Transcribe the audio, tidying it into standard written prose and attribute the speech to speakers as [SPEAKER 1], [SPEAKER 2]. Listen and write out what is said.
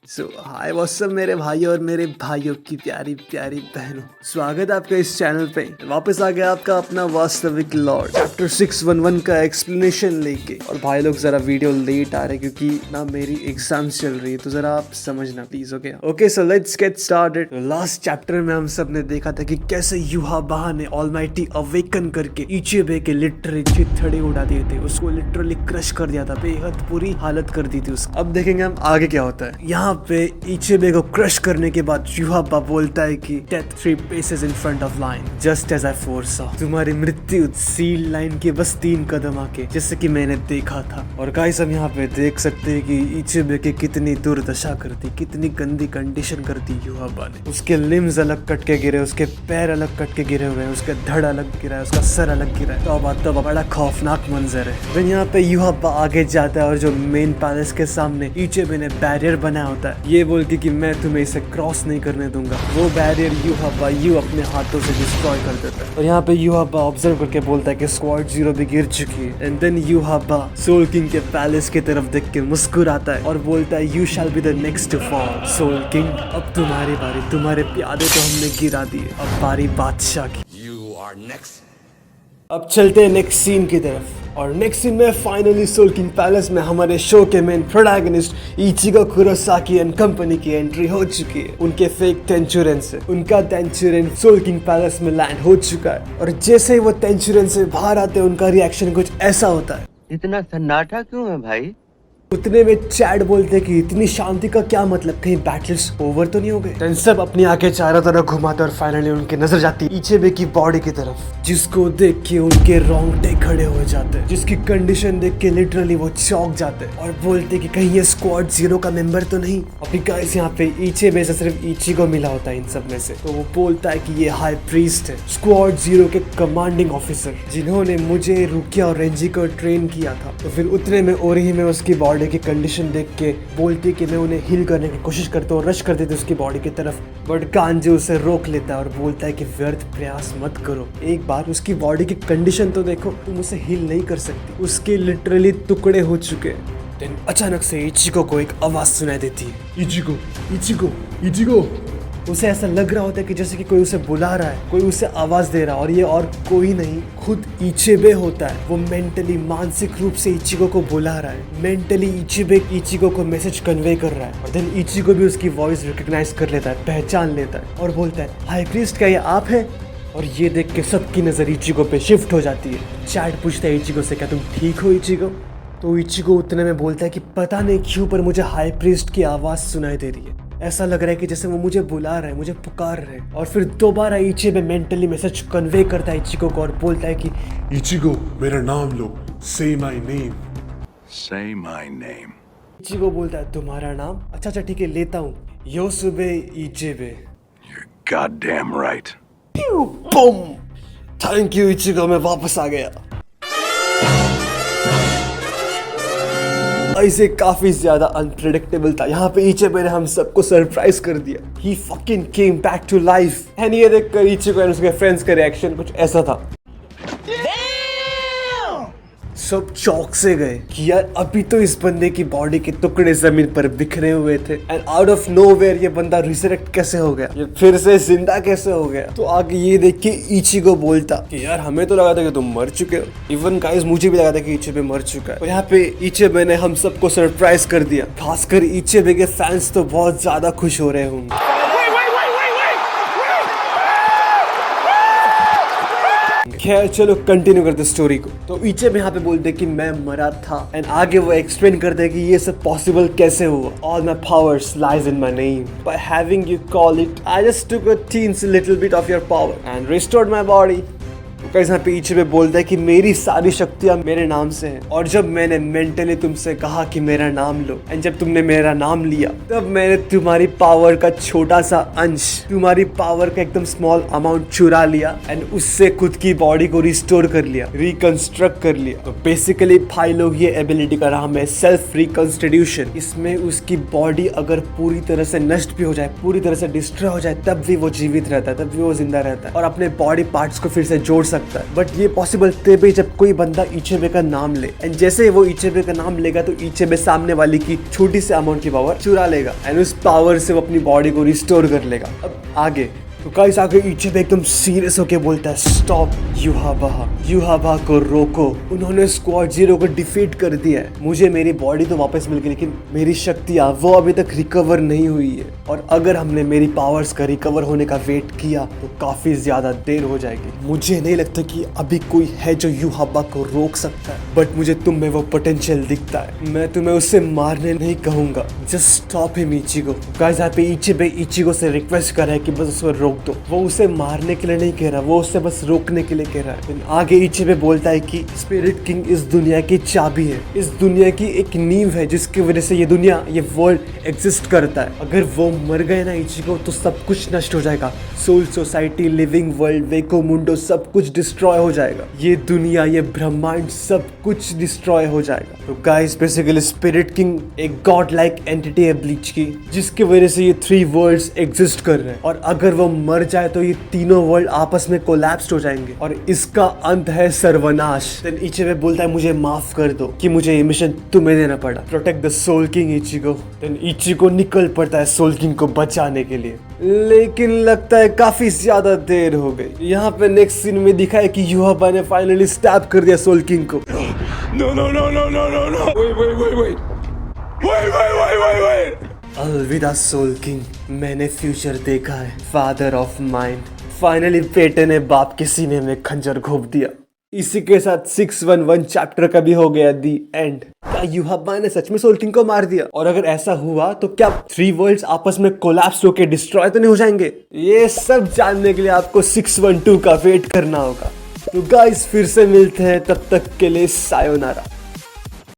[SPEAKER 1] Hi what's up मेरे भाई और मेरे भाइयों की प्यारी प्यारी बहनों, स्वागत है आपका इस चैनल पे। वापस आ गया आपका अपना वास्तविक लॉर्ड चैप्टर 611 का एक्सप्लेनेशन लेके। और भाई लोग जरा वीडियो लेट आ रहे क्योंकि ना मेरी एग्जाम्स चल रही है, तो जरा आप समझना please. Okay so let's get started. Last chapter में हम सब ने देखा था कि कैसे युहाबा ने ऑलमाइटी अवेकन करके इचेबे के लिटरली चिथड़े उड़ा दिए थे, उसको लिटरली क्रश कर दिया था, बेहद बुरी हालत कर दी थी उसकी। अब देखेंगे हम आगे क्या होता है। यहाँ पे इचेबे को क्रश करने के बाद युहाबा बोलता है कि death 3 paces in front of line, just as I foresaw। तुम्हारी मृत्यु सील लाइन के बस 3 कदम आके, जैसे कि मैंने देखा था। और गाइस हम यहाँ पे देख सकते हैं कि इचेबे की कितनी दुर्दशा करती, कितनी गंदी कंडीशन करती युहाबा ने। उसके लिम्स अलग कट के गिरे, उसके पैर अलग कट के गिरे हुए हैं, उसका धड़ अलग गिरा है, उसका सर अलग गिरा है। तो बड़ा खौफनाक मंजर है। फिर यहाँ पे युहाबा आगे जाता है और जो मेन पैलेस के सामने इचेबे ने बैरियर बनाया होता है, ये बोल के कि मैं तुम्हें इसे क्रॉस नहीं करने दूंगा। वो बैरियर युहाबा अपने हाथों से डिस्ट्रॉय कर देता है। और यहाँ पे युहाबा ऑब्जर्व करके बोलता है कि स्क्वाड 0 भी गिर चुकी है। And then Yhwach soul king के पैलेस की तरफ देख के मुस्कुराता है और बोलता है you shall be the next to fall soul king. अब तुम्हारी बारी, तुम्हारे प्यादे तो हमने गिरा दिए, अब बारी बादशाह की।
[SPEAKER 2] You are next.
[SPEAKER 1] अब चलते हैं नेक्स्ट सीन की तरफ। और नेक्स्ट सीन में फाइनली सोल किंग पैलेस में हमारे शो के main protagonist Ichigo Kurosaki and company की एंट्री हो चुकी है। उनके फेक टेंचुरेन से उनका टेंचुरेन सोल किंग पैलेस में लैंड हो चुका है। और जैसे ही वो टेंचुरेन से बाहर आते हैं, उनका रिएक्शन कुछ ऐसा होता है।
[SPEAKER 3] इतना सन्नाटा क्यों है भाई?
[SPEAKER 1] उतने में चैड बोलते कि इतनी शांति का क्या मतलब, कहीं बैटल्स ओवर तो नहीं हो गए। देन सब अपनी आंखें चारों तरफ घुमाते और फाइनली उनकी नजर जाती है इचेबे की बॉडी की तरफ, जिसको देख के उनके रोंगटे खड़े हो जाते हैं, जिसकी कंडीशन देख के लिटरली वो चौंक जाते हैं और बोलते कि कहीं ये स्क्वाड 0 का मेंबर तो नहीं। अभी गाइस यहाँ पे इचेबे से सिर्फ इचिगो मिला होता है इन सब में से, तो वो बोलता है कि ये हाई प्रीस्ट है, स्क्वाड 0 के कमांडिंग ऑफिसर, जिन्होंने मुझे, रुकिया और रेंजी को ट्रेन किया था। तो फिर उतने में ओरही में उसकी बॉडी की कंडीशन देख के बोलती कि मैं उन्हें हील करने की कोशिश करता हूँ, रश कर देते उसकी बॉडी की तरफ। बट कांजी उसे रोक लेता है और बोलता है कि व्यर्थ प्रयास मत करो, एक बार उसकी बॉडी की कंडीशन तो देखो, तुम उसे हील नहीं कर सकती, उसके लिटरली टुकड़े हो चुके हैं। देन अचानक से इचिगो को एक आवाज सुनाई देती है, इचिगो इचिगो इचिगो। उसे ऐसा लग रहा होता है कि जैसे कि कोई उसे बुला रहा है, कोई उसे आवाज दे रहा है, और ये और कोई नहीं, खुद इचेबे होता है। वो मेंटली, मानसिक रूप से इचिगो को बुला रहा है। मेंटली इचेबे इचिगो को मैसेज कन्वे कर रहा है। और देन इचिगो भी उसकी वॉइस रिकॉग्नाइज कर लेता है, पहचान लेता है और बोलता है हाई प्रीस्ट, क्या ये आप है? और ये देख के सबकी नजर इचिगो पे शिफ्ट हो जाती है। चैड पूछता है इचिगो से, क्या तुम ठीक हो इचिगो? तो इचिगो उतने में बोलता है कि पता नहीं क्यों पर मुझे हाई प्रीस्ट की आवाज सुनाई दे रही है, ऐसा लग रहा है कि जैसे वो मुझे बुला रहा है, मुझे पुकार रहे हैं। और फिर दोबारा इचेबे मेंटली मैसेज कन्वे करता है इचिगो को और बोलता है कि
[SPEAKER 4] इचिगो मेरा नाम लो, say my name।
[SPEAKER 2] Say my name.
[SPEAKER 1] Ichigo बोलता है तुम्हारा नाम? अच्छा ठीक है, लेता हूँ, योसुबे इचेबे।
[SPEAKER 2] You're goddamn right.
[SPEAKER 1] Boom, thank you Ichigo, मैं वापस आ गया। ऐसे काफी ज्यादा अनप्रेडिक्टेबल था। यहाँ पे इचिगो ने हम सबको सरप्राइज कर दिया। He fucking came back to life। And ये देखकर इचिगो और उसके फ्रेंड्स का रिएक्शन कुछ ऐसा था। सब चौक से गए कि यार अभी तो इस बंदे की बॉडी के टुकड़े जमीन पर बिखरे हुए थे, एंड आउट ऑफ नोवेयर ये बंदा रिसरेक्ट कैसे हो गया, ये फिर से जिंदा कैसे हो गया। तो आगे ये देख के इचिगो बोलता कि यार हमें तो लगा था कि तुम मर चुके हो, इवन गाइस मुझे भी लगा था कि इचिबे मर चुका है। और यहाँ पे इचिबे ने हम सबको सरप्राइज कर दिया, खासकर इचिबे के फैंस तो बहुत ज्यादा खुश हो रहे होंगे। खैर चलो कंटिन्यू करते स्टोरी को। तो इचिबे यहाँ पे बोलते कि मैं मरा था, एंड आगे वो एक्सप्लेन करते कि ये सब पॉसिबल कैसे हुआ। All my powers lies in my name. By having you call it, I just took a teensy little bit of your power and restored my body. Guys यहाँ पे इचिबे बोलता है कि मेरी सारी शक्तियां मेरे नाम से हैं, और जब मैंने मेंटली तुमसे कहा कि मेरा नाम लो, एंड जब तुमने मेरा नाम लिया, तब मैंने तुम्हारी पावर का छोटा सा अंश, तुम्हारी पावर का एकदम स्मॉल अमाउंट चुरा लिया, एंड उससे खुद की बॉडी को रिस्टोर कर लिया, रिकंस्ट्रक्ट कर लिया। तो बेसिकली भाई लोग ये एबिलिटी का नाम है सेल्फ रिकंस्टिट्यूशन। इसमें उसकी बॉडी अगर पूरी तरह से नष्ट भी हो जाए, पूरी तरह से डिस्ट्रॉय हो जाए, तब भी वो जीवित रहता है, तब भी वो जिंदा रहता है और अपने बॉडी पार्ट्स को फिर से जोड़ सकता सकता है, बट ये पॉसिबल तभी जब कोई बंदा इचेबे का नाम ले, एंड जैसे वो इचेबे का नाम लेगा तो इचेबे सामने वाले की छोटी सी अमाउंट की पावर चुरा लेगा एंड उस पावर से वो अपनी बॉडी को रिस्टोर कर लेगा। अब आगे तो गाइस आगे इचेबे एकदम सीरियस होके बोलता है, स्टॉप युहाबा को रोको। उन्होंने स्क्वाड जीरो को डिफीट कर दिया है। मुझे मेरी बॉडी तो वापस मिल गई, लेकिन मेरी शक्तियाँ वो अभी तक रिकवर नहीं हुई है, और अगर हमने मेरी पावर्स का रिकवर होने का वेट किया तो काफी ज्यादा देर हो जाएगी। मुझे नहीं लगता कि अभी कोई है जो युहाबा को रोक सकता है, बट मुझे तुम में वो पोटेंशियल दिखता है। मैं तुम्हें उससे मारने नहीं कहूंगा, just stop him Ichigo. Guys यहाँ पे इचेबे इचिगो से रिक्वेस्ट कर रहा है कि बस उसको रोक दो। वो उसे मारने के लिए नहीं कह रहा, वो उसे बस रोकने के लिए कह रहा है। आगे इचेबे बोलता है कि स्पिरिट किंग इस दुनिया की चाबी है, इस दुनिया की एक नींव है जिसकी वजह से ये दुनिया, ये वर्ल्ड एग्जिस्ट करता है। अगर वो मर गए ना इचिगो तो सब कुछ नष्ट हो जाएगा। सोल सोसाइटी, लिविंग वर्ल्ड, वेको मुंडो सब कुछ डिस्ट्रॉय हो जाएगा। ये दुनिया, ये ब्रह्मांड सब कुछ डिस्ट्रॉय हो जाएगा। तो गाइस बेसिकली स्पिरिट किंग एक गॉड लाइक एंटिटी है ब्लीच की, जिसकी वजह से ये 3 वर्ल्ड्स एग्जिस्ट कर रहे हैं, और अगर वो मर जाए तो ये तीनों वर्ल्ड आपस में कोलैप्स हो जाएंगे और इसका अंत है सर्वनाश। देन इचिबे बोलता है मुझे माफ कर दो कि मुझे ये मिशन तुम्हें देना पड़ा, protect the soul king Ichigo. देन इचिगो निकल पड़ता है सोल किंग को बचाने के लिए, लेकिन लगता है काफी ज्यादा देर हो गई। यहाँ पे नेक्स्ट सीन में दिखा है कि युहाबा ने फाइनली स्टैब कर दिया सोल किंग को।
[SPEAKER 2] Wait.
[SPEAKER 1] अलविदा सोल किंग, मैंने फ्यूचर देखा है, फादर ऑफ माइंड। फाइनली बेटे ने बाप के सीने में खंजर घोंप दिया। इसी के साथ 611 चैप्टर का भी हो गया दी एंड। क्या युहाबा ने सच में सोल किंग को मार दिया? और अगर ऐसा हुआ तो क्या 3 वर्ल्ड्स आपस में कोलैप्स होके डिस्ट्रॉय तो नहीं हो जाएंगे? ये सब जानने के लिए आपको 612 का वेट करना होगा। तो गाइस फिर से मिलते हैं, तब तक के लिए सायोनारा।